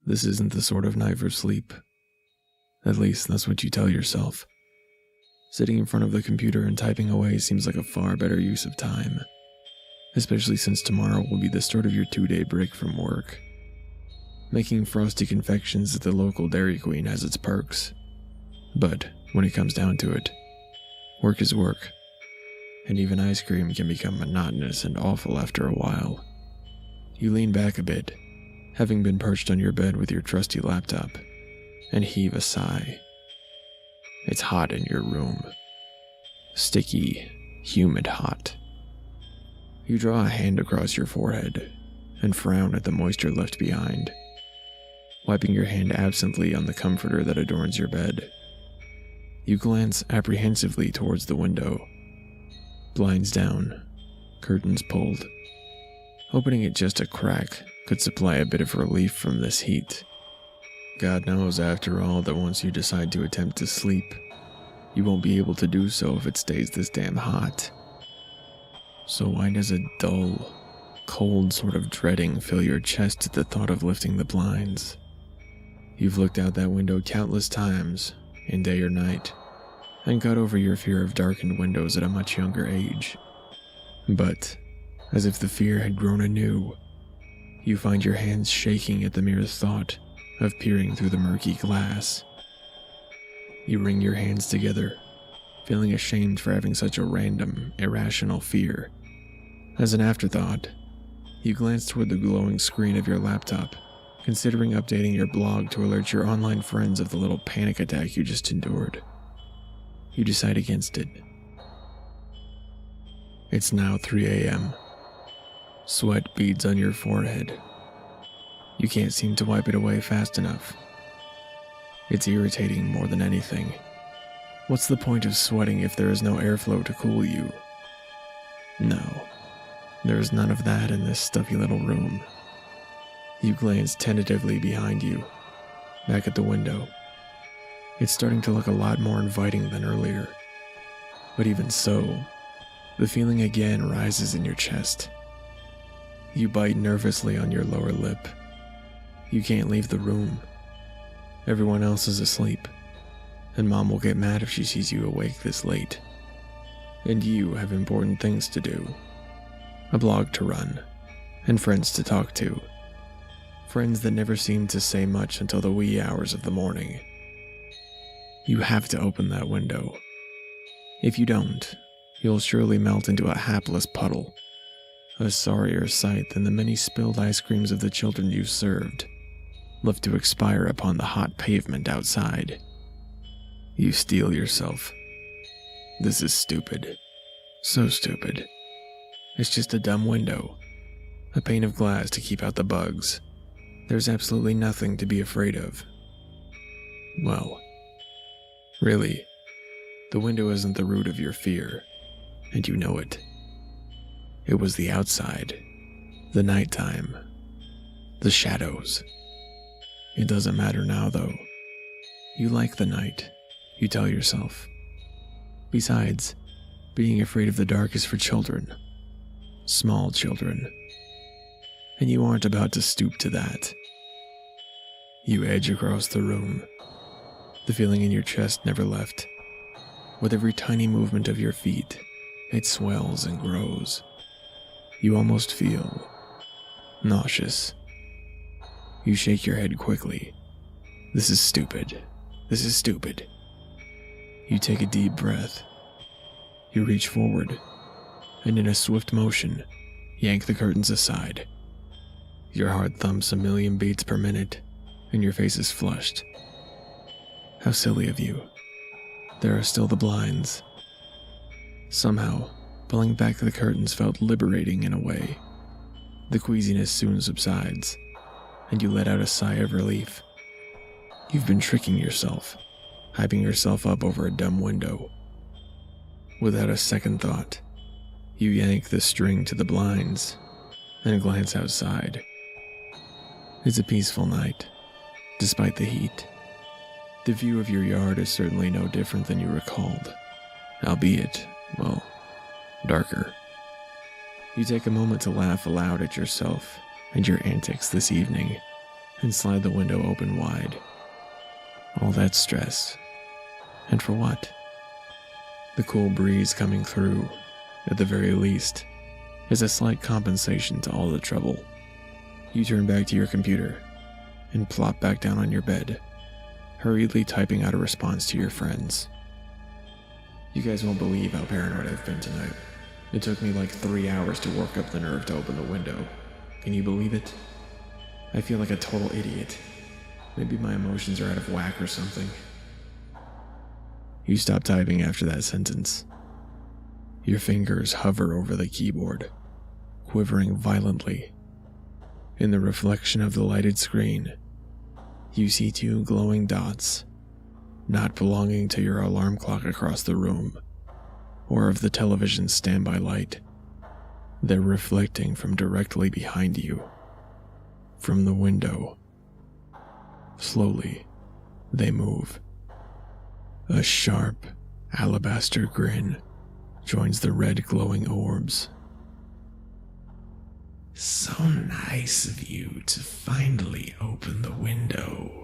This isn't the sort of night for sleep. At least, that's what you tell yourself. Sitting in front of the computer and typing away seems like a far better use of time, especially since tomorrow will be the start of your 2-day break from work. Making frosty confections at the local Dairy Queen has its perks, but when it comes down to it, work is work, and even ice cream can become monotonous and awful after a while. You lean back a bit, having been perched on your bed with your trusty laptop, and heave a sigh. It's hot in your room. Sticky, humid hot. You draw a hand across your forehead and frown at the moisture left behind, wiping your hand absently on the comforter that adorns your bed. You glance apprehensively towards the window. Blinds down, curtains pulled. Opening it just a crack could supply a bit of relief from this heat. God knows, after all, that once you decide to attempt to sleep, you won't be able to do so if it stays this damn hot. So why does a dull, cold sort of dreading fill your chest at the thought of lifting the blinds? You've looked out that window countless times, in day or night, and got over your fear of darkened windows at a much younger age. But, as if the fear had grown anew, you find your hands shaking at the mere thought of peering through the murky glass. You wring your hands together, feeling ashamed for having such a random, irrational fear. As an afterthought, you glance toward the glowing screen of your laptop, considering updating your blog to alert your online friends of the little panic attack you just endured. You decide against it. It's now 3 a.m. Sweat beads on your forehead. You can't seem to wipe it away fast enough. It's irritating more than anything. What's the point of sweating if there is no airflow to cool you? No, there is none of that in this stuffy little room. You glance tentatively behind you, back at the window. It's starting to look a lot more inviting than earlier. But even so, the feeling again rises in your chest. You bite nervously on your lower lip. You can't leave the room. Everyone else is asleep, and Mom will get mad if she sees you awake this late. And you have important things to do. A blog to run, and friends to talk to. Friends that never seem to say much until the wee hours of the morning. You have to open that window. If you don't, you'll surely melt into a hapless puddle. A sorrier sight than the many spilled ice creams of the children you've served, left to expire upon the hot pavement outside. You steel yourself. This is stupid. So stupid. It's just a dumb window. A pane of glass to keep out the bugs. There's absolutely nothing to be afraid of. Well, really, the window isn't the root of your fear, and you know it. It was the outside, the nighttime, the shadows. It doesn't matter now, though. You like the night, you tell yourself. Besides, being afraid of the dark is for children. Small children. And you aren't about to stoop to that. You edge across the room. The feeling in your chest never left. With every tiny movement of your feet, it swells and grows. You almost feel nauseous. You shake your head quickly. This is stupid. This is stupid. You take a deep breath. You reach forward, and in a swift motion, yank the curtains aside. Your heart thumps a million beats per minute, and your face is flushed. How silly of you. There are still the blinds. Somehow, pulling back the curtains felt liberating in a way. The queasiness soon subsides, and you let out a sigh of relief. You've been tricking yourself, hyping yourself up over a dumb window. Without a second thought, you yank the string to the blinds and glance outside. It's a peaceful night, despite the heat. The view of your yard is certainly no different than you recalled, albeit, well, darker. You take a moment to laugh aloud at yourself and your antics this evening and slide the window open wide. All that stress. And for what? The cool breeze coming through, at the very least, is a slight compensation to all the trouble. You turn back to your computer and plop back down on your bed, hurriedly typing out a response to your friends. You guys won't believe how paranoid I've been tonight. It took me like 3 hours to work up the nerve to open the window. Can you believe it? I feel like a total idiot. Maybe my emotions are out of whack or something. You stop typing after that sentence. Your fingers hover over the keyboard, quivering violently. In the reflection of the lighted screen, you see 2 glowing dots, not belonging to your alarm clock across the room, or of the television's standby light. They're reflecting from directly behind you, from the window. Slowly, they move. A sharp, alabaster grin joins the red glowing orbs. So nice of you to finally open the window.